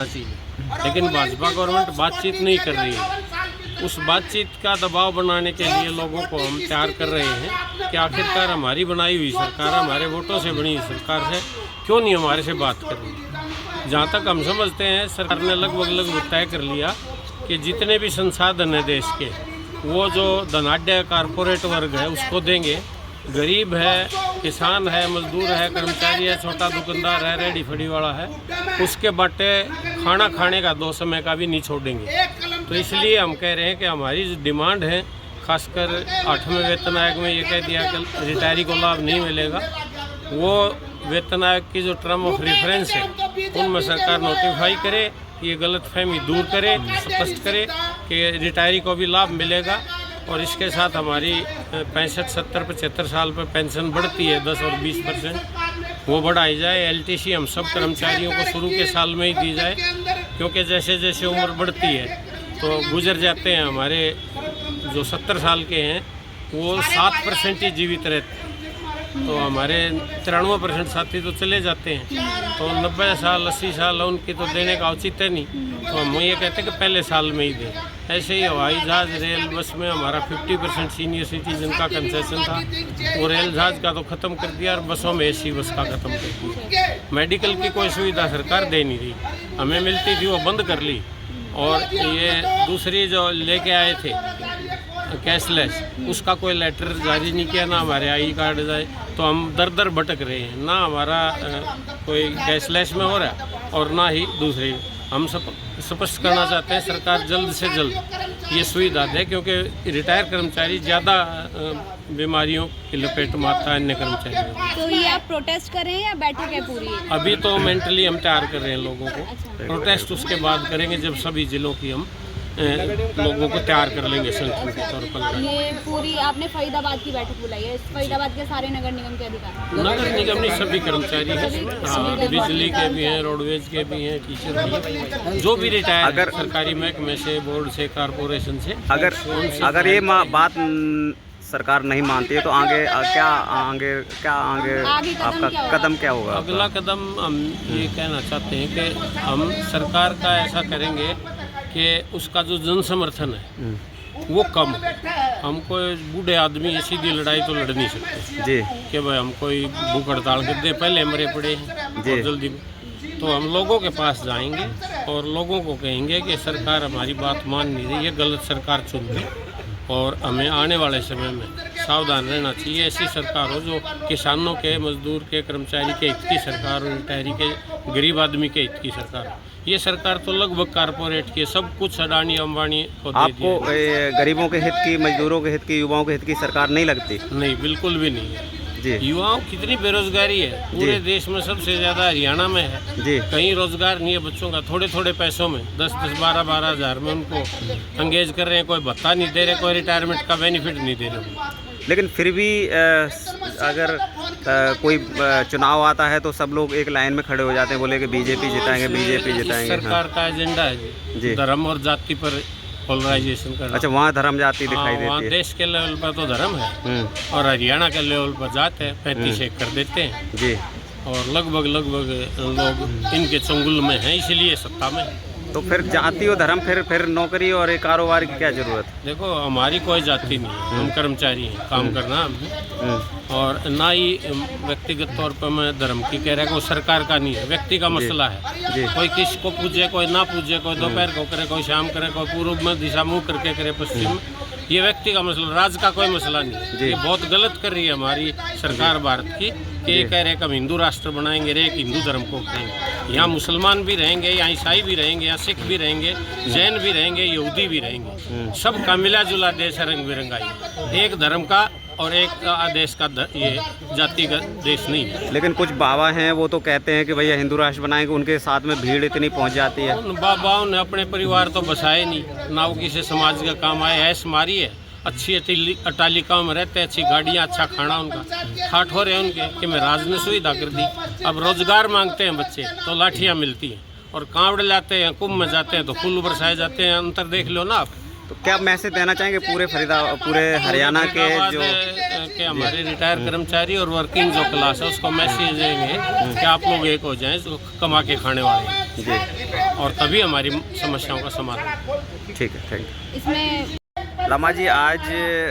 लेकिन भाजपा गवर्नमेंट बातचीत नहीं कर रही है। उस बातचीत का दबाव बनाने के लिए लोगों को हम तैयार कर रहे हैं कि आखिरकार हमारी बनाई हुई सरकार, हमारे वोटों से बनी हुई सरकार से क्यों नहीं हमारे से बात कर रही। जहाँ तक हम समझते हैं सरकार ने लगभग तय कर लिया कि जितने भी संसाधन हैं देश के वो जो धनाढ्य कारपोरेट वर्ग है उसको देंगे। गरीब है, किसान है, मजदूर है, कर्मचारी है, छोटा दुकानदार है, रेडी फड़ी वाला है, उसके बाटे खाना खाने का 2 समय का भी नहीं छोड़ेंगे। तो इसलिए हम कह रहे हैं कि हमारी जो डिमांड है, खासकर 8वें वेतन आयोग में ये कह दिया कि रिटायरी को लाभ नहीं मिलेगा। वो वेतन आयोग की जो टर्म ऑफ रेफरेंस है उनमें सरकार नोटिफाई करे, ये गलतफहमी दूर करे, स्पष्ट करे कि रिटायरी को भी लाभ मिलेगा। और इसके साथ हमारी 65, 70, 75 साल पर पेंशन बढ़ती है 10 और 20%, वो बढ़ाई जाए। LTC हम सब कर्मचारियों को शुरू के साल में ही दी जाए, क्योंकि जैसे जैसे उम्र बढ़ती है तो गुजर जाते हैं। हमारे जो 70 साल के हैं वो 7% ही जीवित रहते हैं, तो हमारे 93% साथी तो चले जाते हैं। तो 90 साल 80 साल उनकी तो देने का औचित्य नहीं, तो हम ये कहते हैं कि पहले साल में ही दें। ऐसे ही हवाई जहाज़, रेल, बस में हमारा 50% सीनियर सिटीजन का कंसेशन था, वो रेल जहाज़ का तो ख़त्म कर दिया और बसों में AC बस का ख़त्म कर दिया। मेडिकल की कोई सुविधा सरकार दे नहीं रही, हमें मिलती थी वो बंद कर ली। और ये दूसरी जो लेके आए थे कैशलेस, उसका कोई लेटर जारी नहीं किया, ना हमारे ID कार्ड जाए। तो हम दर दर भटक रहे हैं, ना हमारा कोई कैशलेस में हो रहा है और ना ही दूसरे। हम स्पष्ट करना चाहते हैं सरकार जल्द से जल्द ये सुविधा दे, क्योंकि रिटायर कर्मचारी ज़्यादा बीमारियों की लपेट में आता है अन्य कर्मचारियों। तो ये आप प्रोटेस्ट कर रहे हैं या बैठक है पूरी? अभी तो मेंटली हम तैयार कर रहे हैं लोगों को। प्रोटेस्ट उसके बाद करेंगे जब सभी जिलों की हम लोगों को तैयार कर लेंगे संगठन के तौर पर। ये पूरी आपने फरीदाबाद की बैठक बुलाई है, फरीदाबाद के सारे नगर निगम के अधिकारी? नगर निगम नहीं, सभी कर्मचारी हैं। हाँ, बिजली के भी हैं, रोडवेज के भी हैं, टीचर भी हैं, जो भी रिटायर अगर सरकारी महकमे से, बोर्ड से, कारपोरेशन से। अगर ये बात सरकार नहीं मानती है तो आगे आपका कदम क्या होगा? अगला कदम हम ये कहना चाहते हैं कि हम सरकार का ऐसा करेंगे कि उसका जो जन समर्थन है वो कम। हम कोई बूढ़े आदमी ये सीधी लड़ाई तो लड़ नहीं सकते जी कि भाई हम कोई भूख हड़ताल कर दे, पहले मरे पड़े हैं और जल्दी। तो हम लोगों के पास जाएंगे और लोगों को कहेंगे कि सरकार हमारी बात मान नहीं रही है, गलत सरकार चुन रही, और हमें आने वाले समय में सावधान रहना चाहिए। ऐसी सरकार हो जो किसानों के, मजदूर के, कर्मचारी के हित की सरकार हो, रिटायरी के, गरीब आदमी के हित की सरकार हो। ये सरकार तो लगभग कारपोरेट की, सब कुछ अडानी अंबानी को दे आपको गरीबों के हित की, मजदूरों के हित की, युवाओं के हित की सरकार नहीं लगती? नहीं, बिल्कुल भी नहीं है जी। युवाओं कितनी बेरोजगारी है पूरे देश में, सबसे ज़्यादा हरियाणा में है जी। कहीं रोजगार नहीं है बच्चों का। थोड़े थोड़े पैसों में 10-10, 12-12 हज़ार में उनको एंगेज कर रहे हैं, कोई भत्ता नहीं दे रहे, कोई रिटायरमेंट का बेनिफिट नहीं दे रहे। लेकिन फिर भी अगर कोई चुनाव आता है तो सब लोग एक लाइन में खड़े हो जाते हैं, बोले कि बीजेपी जिताएंगे, बीजेपी जिताएंगे। सरकार का एजेंडा है जी धर्म और जाति पर पोलराइजेशन करना। अच्छा, वहाँ धर्म जाति दिखाई देती है? देश के लेवल पर तो धर्म है और हरियाणा के लेवल पर जात है। 35 कर देते हैं जी, और लगभग लोग इनके चंगुल में हैं, इसलिए सत्ता में। तो फिर जाति और धर्म, फिर नौकरी और कारोबार की क्या जरूरत? देखो, हमारी कोई जाति नहीं है, हम कर्मचारी हैं, काम करना हमें। और ना ही व्यक्तिगत तौर पर मैं धर्म की कह रहा है, कोई सरकार का नहीं है, व्यक्ति का मसला है। कोई किसको पूजे, कोई ना पूजे, कोई दोपहर को करे, कोई शाम करे, कोई पूर्व में दिशा मुँह करके करे, पश्चिम में। ये व्यक्ति का मसला, राज्य का कोई मसला नहीं है। ये बहुत गलत कर रही है हमारी सरकार भारत की कि ये कह रहे कि हम हिंदू राष्ट्र बनाएंगे, एक हिंदू धर्म को करेंगे। यहाँ मुसलमान भी रहेंगे, यहाँ ईसाई भी रहेंगे, यहाँ सिख भी रहेंगे, जैन भी रहेंगे, यहूदी भी रहेंगे। सबका मिला जुला देश है, रंग बिरंगा ही। एक धर्म का और एक देश का ये जाति का देश नहीं है। लेकिन कुछ बाबा हैं वो तो कहते हैं कि भैया हिंदू राष्ट्र बनाएंगे, उनके साथ में भीड़ इतनी पहुंच जाती है। उन बाबाओं ने अपने परिवार तो बसाए नहीं, ना वो किसी समाज का काम आए। ऐश मारी है, अच्छी अट्टालिकाओं में रहते हैं, अच्छी गाड़ियाँ, अच्छा खाना उनका। ठाठ हो रहे हैं उनके कि मैं राज ने सुविधा कर दी। अब रोजगार मांगते हैं बच्चे तो लाठियाँ मिलती हैं, और कांवड़ लाते हैं, कुंभ में जाते हैं तो फूल बरसाए जाते हैं। अंतर देख लो ना आप। तो क्या मैसेज देना चाहेंगे पूरे हरियाणा के जो कि हमारे रिटायर कर्मचारी और वर्किंग जो क्लास है उसको मैसेज देंगे कि आप लोग एक हो जाएं, जो कमा के खाने वाले हैं। जी। और तभी हमारी समस्याओं का समाधान। ठीक है, थैंक यू। इसमें रमा जी, आज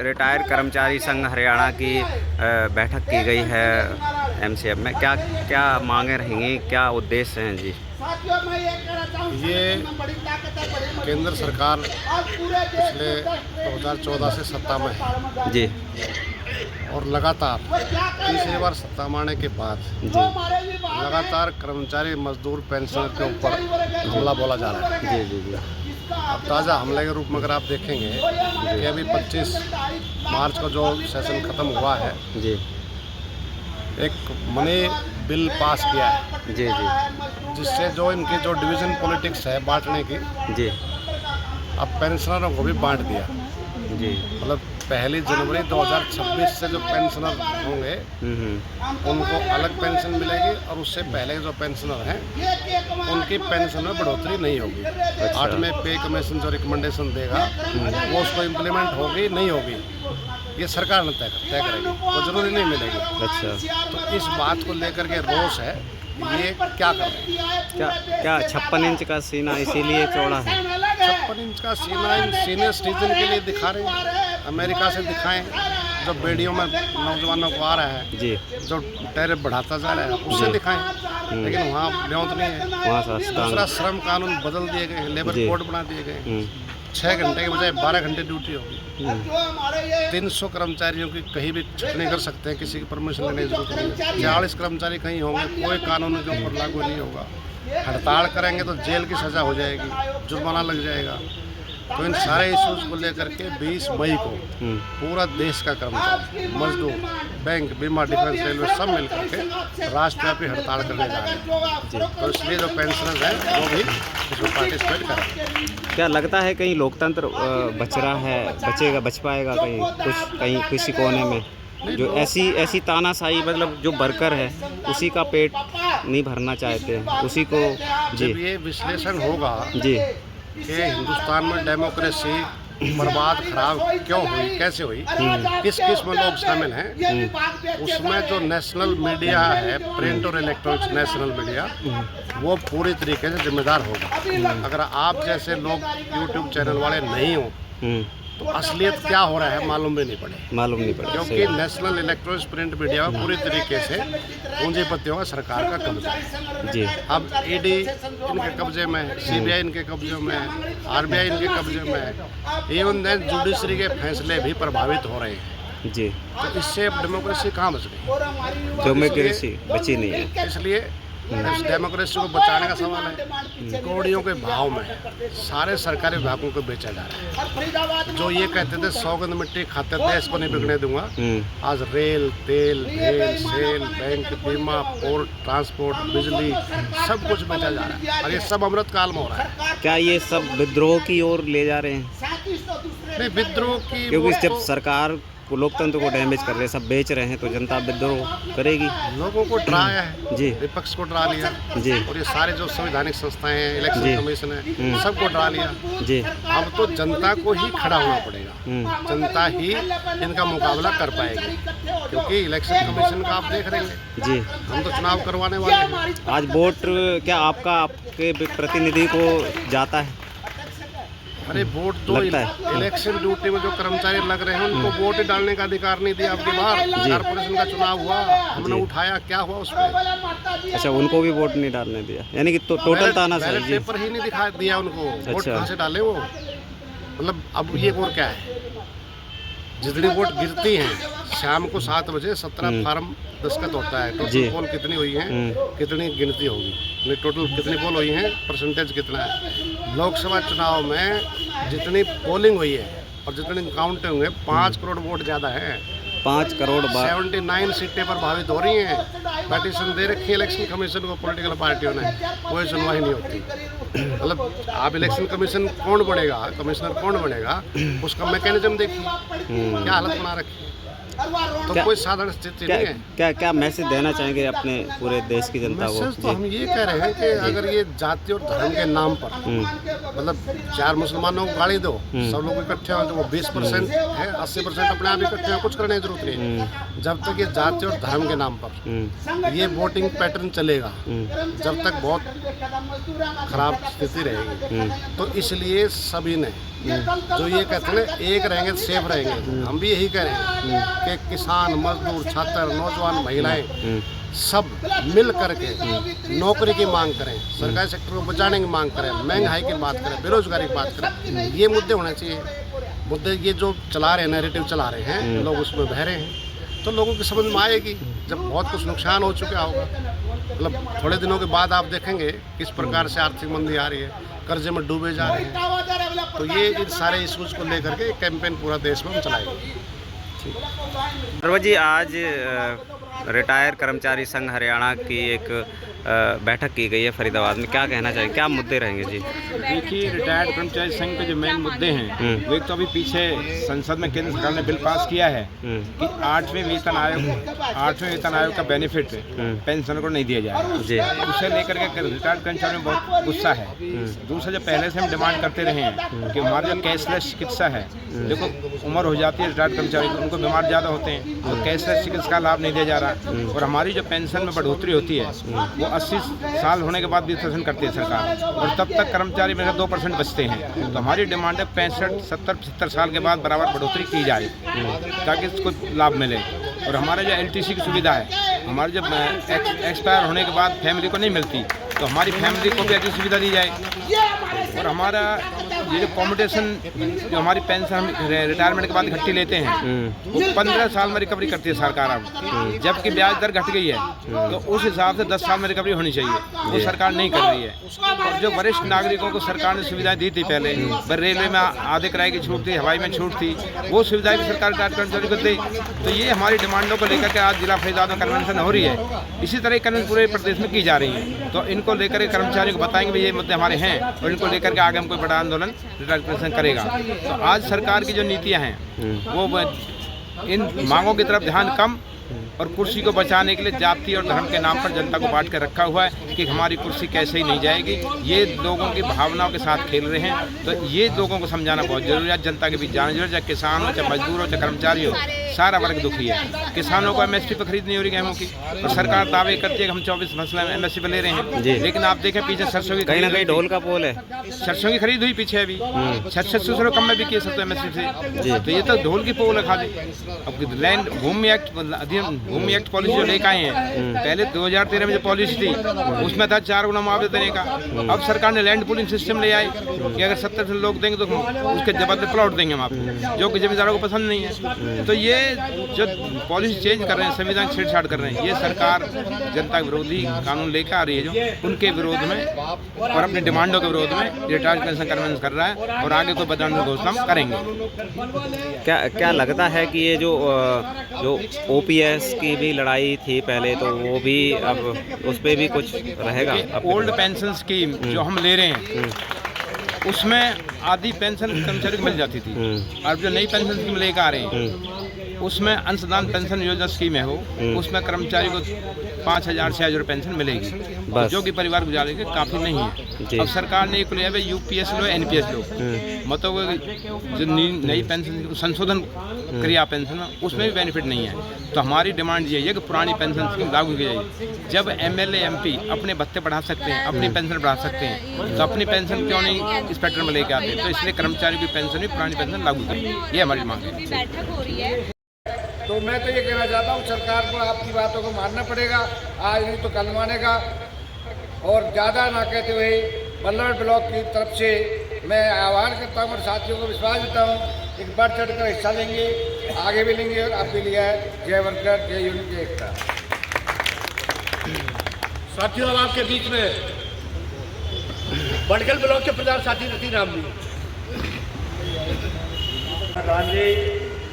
रिटायर्ड कर्मचारी संघ हरियाणा की बैठक की गई है MCF में, क्या क्या मांगे रहेंगी, क्या उद्देश्य हैं जी? ये केंद्र सरकार पिछले 2014 से सत्ता में है जी और लगातार तीसरी बार सत्ता में आने के बाद जी लगातार कर्मचारी मजदूर पेंशनर के ऊपर हमला बोला जा रहा है। जी जी जी अब ताज़ा हमले के रूप में अगर आप देखेंगे कि अभी 25 मार्च को जो सेशन ख़त्म हुआ है, जी एक मनी बिल पास किया है जी जी जिससे जो इनकी जो डिवीज़न पॉलिटिक्स है बांटने की, जी अब पेंशनरों को भी बांट दिया। जी मतलब 1 जनवरी 2026 से जो पेंशनर होंगे उनको अलग पेंशन मिलेगी और उससे पहले के जो पेंशनर हैं उनकी पेंशन में बढ़ोतरी नहीं होगी। 8वें पे कमीशन जो रिकमेंडेशन देगा वो उसको इम्प्लीमेंट होगी नहीं होगी ये सरकार ने तय करेगी, वो जरूरी नहीं मिलेगी। अच्छा, तो इस बात को लेकर के रोष है, ये क्या कर रहे हैं? क्या क्या 56 इंच का सीना इसीलिए चौड़ा है? 56 इंच का सीना इन सीनियर सिटीजन के लिए दिखा रहे हैं। अमेरिका से दिखाएं जो बेड़ियों में नौजवानों को आ रहा है, जी जो टैरिफ बढ़ाता जा रहा है उससे दिखाएं, लेकिन वहाँ न्यूनतम नहीं है। वहाँ सस्ता। दूसरा, श्रम कानून बदल दिए गए, लेबर जी। कोड बना दिए गए। 6 घंटे के बजाय 12 घंटे ड्यूटी होगी। 300 कर्मचारियों की कहीं भी छटनी कर सकते हैं, किसी की परमिशन लेने की जरूरत नहीं है। 40 कर्मचारी कहीं होंगे, कोई कानून के ऊपर लागू नहीं होगा। हड़ताल करेंगे तो जेल की सज़ा हो जाएगी, जुर्माना लग जाएगा। तो इन सारे इश्यूज को लेकर के 20 मई को पूरा देश का कर्मचारी, मजदूर, बैंक, बीमा, डिफेंस, रेलवे सब मिलकर के राष्ट्रव्यापी हड़ताल करने जा रहे हैं। तो इसलिए जो पेंशनर्स हैं वो भी इसमें पार्टिसिपेट करें। क्या लगता है कहीं लोकतंत्र बच रहा है, बच पाएगा कहीं किसी कोने में? जो ऐसी तानाशाही, मतलब जो वर्कर है उसी का पेट नहीं भरना चाहते हैं, उसी को। जी जब ये विश्लेषण होगा जी कि हिंदुस्तान में डेमोक्रेसी बर्बाद खराब क्यों हुई, कैसे हुई, किस किस में लोग शामिल हैं, उसमें जो नेशनल मीडिया है, प्रिंट और इलेक्ट्रॉनिक्स नेशनल मीडिया, वो पूरी तरीके से जिम्मेदार होगा। अगर आप जैसे लोग यूट्यूब चैनल वाले नहीं हो तो असलियत क्या हो रहा है मालूम भी नहीं पड़े, क्योंकि नेशनल इलेक्ट्रॉनिक्स प्रिंट मीडिया पूरी तरीके से पूंजीपतियों का सरकार का कब्जा है। जी अब ED इनके कब्जे में है, CBI इनके कब्जे में है, RBI इनके कब्जे में है। इवन देन जुडिशरी के फैसले भी प्रभावित हो रहे हैं। जी तो इससे अब डेमोक्रेसी कहाँ बच गई? डेमोक्रेसी बची नहीं है। इसलिए इस डेमोक्रेसी को बचाने का सवाल है। कौड़ियों के भाव में सारे सरकारी विभागों को बेचा जा रहा है। जो ये कहते थे सौगंध मिट्टी खाते थे, इसको नहीं बिकने दूंगा, आज रेल, तेल, भेल, सेल, बैंक, बीमा, पोर्ट, ट्रांसपोर्ट, बिजली सब कुछ बेचा जा रहा है और ये सब अमृत काल में हो रहा है। क्या ये सब विद्रोह की ओर ले जा रहे हैं? नहीं, विद्रोह की, क्योंकि जब सरकार को लोकतंत्र को डैमेज कर रहे हैं, सब बेच रहे हैं, तो जनता विद्रोह करेगी। लोगों को डराया है जी, विपक्ष को डरा लिया जी, और ये सारे जो संवैधानिक संस्थाएं हैं, इलेक्शन कमीशन है, सबको डरा लिया। जी अब तो जनता को ही खड़ा होना पड़ेगा, जनता ही इनका मुकाबला कर पाएगी, क्योंकि इलेक्शन कमीशन का आप देख रहे हैं जी। हम तो चुनाव करवाने वाले हैं। आज वोट क्या आपके प्रतिनिधि को जाता है? अरे वोट तो लगता है। इलेक्शन ड्यूटी में जो कर्मचारी लग रहे हैं उनको वोट ही डालने का अधिकार नहीं दिया। आपकी बार कारपोरेशन का चुनाव हुआ, हमने उठाया, क्या हुआ उसमें? अच्छा, उनको भी वोट नहीं डालने दिया, यानी कि टोटल तानाशाही। बैलेट जी पेपर ही नहीं दिखा दिया उनको, वोट अच्छा। कहाँ से डाले वो? मतलब अब ये और क्या है, जितनी वोट गिरती हैं शाम को 7 बजे 17 फार्म दस्तखत होता है। टोटल पोल कितनी हुई है, कितनी गिनती होगी, टोटल कितनी पोल हुई है, परसेंटेज कितना है। लोकसभा चुनाव में जितनी पोलिंग हुई है और जितनी काउंटिंग हुए 5 करोड़ वोट ज़्यादा है। 5 करोड़ 79 सीटें प्रभावित हो रही हैं। पेटिशन दे रखी है इलेक्शन कमीशन को पॉलिटिकल पार्टियों ने, कोई सुनवाई नहीं होती। मतलब आप इलेक्शन कमीशन कौन बनेगा, कमिश्नर कौन बनेगा, उसका मैकेनिज्म देखिए क्या हालत बना रखी है। तो कोई साधारण स्थिति क्या नहीं है। क्या क्या मैसेज देना चाहेंगे अपने पूरे देश की जनता को? मैसेज तो हम ये कह रहे हैं कि अगर ये जाति और धर्म के नाम पर मतलब 4 मुसलमानों को गाली दो, सब लोग इकट्ठे हो तो वो 20% है, 80% अपने आप इकट्ठे हो, कुछ करने की जरूरत नहीं है। जब तक ये जाति और धर्म के नाम पर ये वोटिंग पैटर्न चलेगा, जब तक बहुत खराब स्थिति रहेगी। तो इसलिए सभी ने जो ये कहते हैं ना, एक रहेंगे तो सेफ रहेंगे, हम भी यही कह रहे हैं कि किसान, मजदूर, छात्र, नौजवान, महिलाएं सब मिल करके नौकरी की मांग करें, सरकारी सेक्टर को बचाने की मांग करें, महंगाई की बात करें, बेरोजगारी की बात करें। ये मुद्दे होने चाहिए। मुद्दे ये जो चला रहे हैं, नैरेटिव चला रहे हैं, लोग उसमें बह रहे हैं, तो लोगों की समझ में आएगी जब बहुत कुछ नुकसान हो चुका होगा। मतलब थोड़े दिनों के बाद आप देखेंगे किस प्रकार से आर्थिक मंदी आ रही है, कर्जे में डूबे जा रहे हैं। तो ये इन सारे इश्यूज को लेकर के कैंपेन पूरा देश में हम चलाएंगे। अरवा जी, आज रिटायर कर्मचारी संघ हरियाणा की एक बैठक की गई है फरीदाबाद में, क्या कहना चाहिए, क्या मुद्दे रहेंगे जी? देखिए, रिटायर्ड कर्मचारी संघ के जो मेन मुद्दे हैं वो एक तो अभी पीछे संसद में केंद्र सरकार ने बिल पास किया है कि 8वें वेतन आयोग का बेनिफिट पेंशन को नहीं दिया जाए जी। उसे लेकर के रिटायर्ड कर्मचारियों में बहुत गुस्सा है। दूसरा, जो पहले से हम डिमांड करते रहे हैं कि हमारा जो कैशलेस चिकित्सा है, देखो उम्र हो जाती है रिटायर्ड कर्मचारी को, उनको बीमार ज़्यादा होते हैं, तो कैशलेस चिकित्सा का लाभ नहीं दिया जा रहा। और हमारी जो पेंशन में बढ़ोतरी होती है वो 80 साल होने के बाद 20% करती है सरकार, और तब तक कर्मचारी मेरे 2% बचते हैं। तो हमारी डिमांड है 65, 70, 75 साल के बाद बराबर बढ़ोतरी की जाए ताकि इसको लाभ मिले। और हमारे जो LTC की सुविधा है, हमारे जब एक्सपायर होने के बाद फैमिली को नहीं मिलती, तो हमारी फैमिली को भी अच्छी सुविधा दी जाए। और हमारा ये जो कॉम्पिटिशन जो हमारी पेंशन रिटायरमेंट के बाद इकट्ठी लेते हैं वो 15 साल में रिकवरी करती है सरकार अब, जबकि ब्याज दर घट गई है। तो उस हिसाब से 10 साल में रिकवरी होनी चाहिए, वो सरकार नहीं कर रही है। और जो वरिष्ठ नागरिकों को सरकार ने सुविधाएं दी थी पहले, रेलवे में आधे किराए की छूट थी, हवाई में छूट थी, वो सुविधाएं भी सरकार रिटायर्ड कर्मचारी को दी। तो ये हमारी डिमांडों को लेकर के आज जिला फरीदाबाद में कन्वेंशन हो रही है। इसी तरह कन्वेंशन पूरे प्रदेश में की जा रही है। तो इनको लेकर के कर्मचारियों को बताएंगे भाई ये मुद्दे हमारे हैं, और इनको लेकर के आगे हम कोई बड़ा आंदोलन रिटायर्ड कर्मचारी करेगा। तो आज सरकार की जो नीतियां हैं वो इन मांगों की तरफ ध्यान कम और कुर्सी को बचाने के लिए जाति और धर्म के नाम पर जनता को बांट कर रखा हुआ है कि हमारी कुर्सी कैसे ही नहीं जाएगी। ये लोगों की भावनाओं के साथ खेल रहे हैं। तो ये लोगों को समझाना बहुत जरूरी है, जनता के बीच जाना जरूरी है। चाहे किसान हो, चाहे मजदूर हो, चाहे कर्मचारी हो, सारा वर्ग दुखी है। किसानों को MSP पर खरीद नहीं हो रही गेहूँ की, और सरकार दावे करती है कि हम 24 फसलें MSP पर ले रहे हैं, लेकिन आप देखें पीछे सरसों की कहीं ना कहीं ढोल का पोल है। सरसों की खरीद हुई पीछे अभी 600 कम में बिकी है सरसों MSP से। तो ये तो ढोल की पोल है खाली। अब लैंड भूमि एक्ट पॉलिसी जो लेकर आए हैं, पहले 2013 में जो पॉलिसी थी उसमें था 4 गुना मुआवजा देने का। अब सरकार ने लैंड पूलिंग सिस्टम ले आई कि अगर 70 लोग देंगे तो उसके जवाब में प्लॉट देंगे हम आपको, जो कि जमींदारों को पसंद नहीं है। तो ये जो पॉलिसी चेंज कर रहे हैं, संविधान छेड़छाड़ कर रहे हैं, ये सरकार जनता विरोधी कानून लेकर आ रही है जो उनके विरोध में और अपनी डिमांडों के विरोध में रिटायर्ड पेंशन कन्वेंशन कर रहा है। और आगे कोई बदलाव घोषणा हम करेंगे। क्या लगता है कि ये जो OPS की भी लड़ाई थी पहले, तो वो भी अब उस पर भी कुछ रहेगा? ओल्ड पेंशन स्कीम जो हम ले रहे हैं उसमें आधी पेंशन कर्मचारी को मिल जाती थी, और जो नई पेंशन स्कीम लेकर आ रहे हैं उसमें अंशदान पेंशन योजना स्कीम है वो, उसमें कर्मचारी को 5,000 से 6,000 पेंशन मिलेगी, जो कि परिवार गुजारे के काफ़ी नहीं है। अब सरकार ने एक लिया है UPS लो, NPS लो, मतलब जो नई पेंशन संशोधन क्रिया पेंशन उसमें भी बेनिफिट नहीं है। तो हमारी डिमांड ये है कि पुरानी पेंशन स्कीम लागू की जाए। जब MLA MP अपने भत्ते बढ़ा सकते हैं, अपनी पेंशन बढ़ा सकते हैं, तो अपनी पेंशन क्यों नहीं स्पेक्ट्रम में लेके आते? तो इसलिए कर्मचारी की पेंशन भी पुरानी पेंशन लागू करें, ये हमारी मांग है। बैठक हो रही है। तो मैं तो ये कहना चाहता हूँ सरकार को आपकी बातों को मानना पड़ेगा, आज नहीं तो कल मानेगा। और ज़्यादा ना कहते हुए बल्लभ ब्लॉक की तरफ से मैं आह्वान करता हूँ और साथियों को विश्वास देता हूँ एक बढ़ चढ़ कर हिस्सा लेंगे, आगे भी लेंगे। और आप भी लिया है। जय वर्कर, जय यूनियन, जय एकता। साथियों, अब आपके बीच में बड़गल ब्लॉक के प्रधान साथी रति राम जी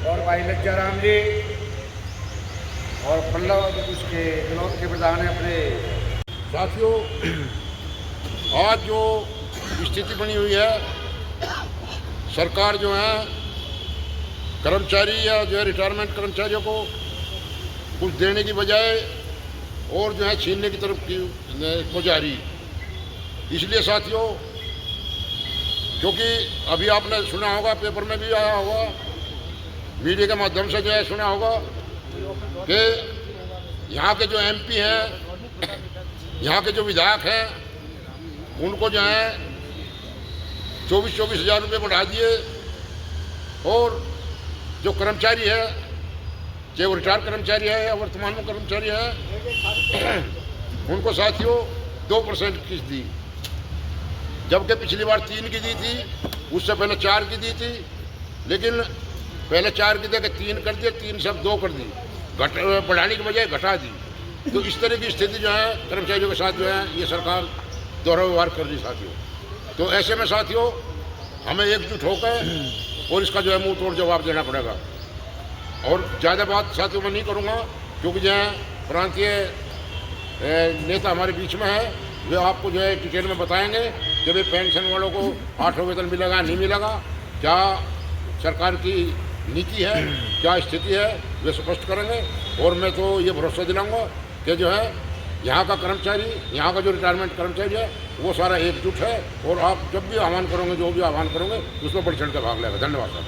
और भाई लज्जा राम जी और बल्लभ उसके ब्लॉक के प्रधान है अपने। साथियों, आज जो स्थिति बनी हुई है, सरकार जो है कर्मचारी या जो है रिटायरमेंट कर्मचारियों को कुछ देने की बजाय और जो है छीनने की तरफ को जा रही। इसलिए साथियों, क्योंकि अभी आपने सुना होगा, पेपर में भी आया होगा, मीडिया के माध्यम से जो है सुना होगा कि यहाँ के जो एमपी हैं, यहाँ के जो विधायक हैं, उनको जो है 24-24 हज़ार रुपये बढ़ा दिए, और जो कर्मचारी है, चाहे वो रिटायर कर्मचारी है या वर्तमान में कर्मचारी है, उनको साथियों 2% किस्त दी, जबकि पिछली बार 3 की दी थी, उससे पहले 4 की दी थी, लेकिन पहले 4 की देकर 3 कर दिए, 3 से अब 2 कर दी, बढ़ाने की बजाय घटा दी। तो इस तरह की स्थिति जो है कर्मचारियों के साथ जो है ये सरकार दोहरा व्यवहार कर रही साथियों। तो ऐसे में साथियों हमें एकजुट होकर और इसका जो है मुंह तोड़ जवाब देना पड़ेगा। और ज़्यादा बात साथियों मैं नहीं करूँगा, क्योंकि जो है प्रांतीय नेता हमारे बीच में है, वे आपको जो है डिटेल में बताएंगे कि भाई पेंशन वालों को 8वां वेतन मिलेगा नहीं मिलेगा, क्या सरकार की नीति है, क्या स्थिति है, वे स्पष्ट करेंगे। और मैं तो ये भरोसा दिलाऊंगा कि जो है यहाँ का कर्मचारी, यहाँ का जो रिटायरमेंट कर्मचारी है, वो सारा एकजुट है, और आप जब भी आह्वान करोगे, जो भी आह्वान करोगे, उसमें बढ़ चढ़ कर भाग लेगा। धन्यवाद साहब।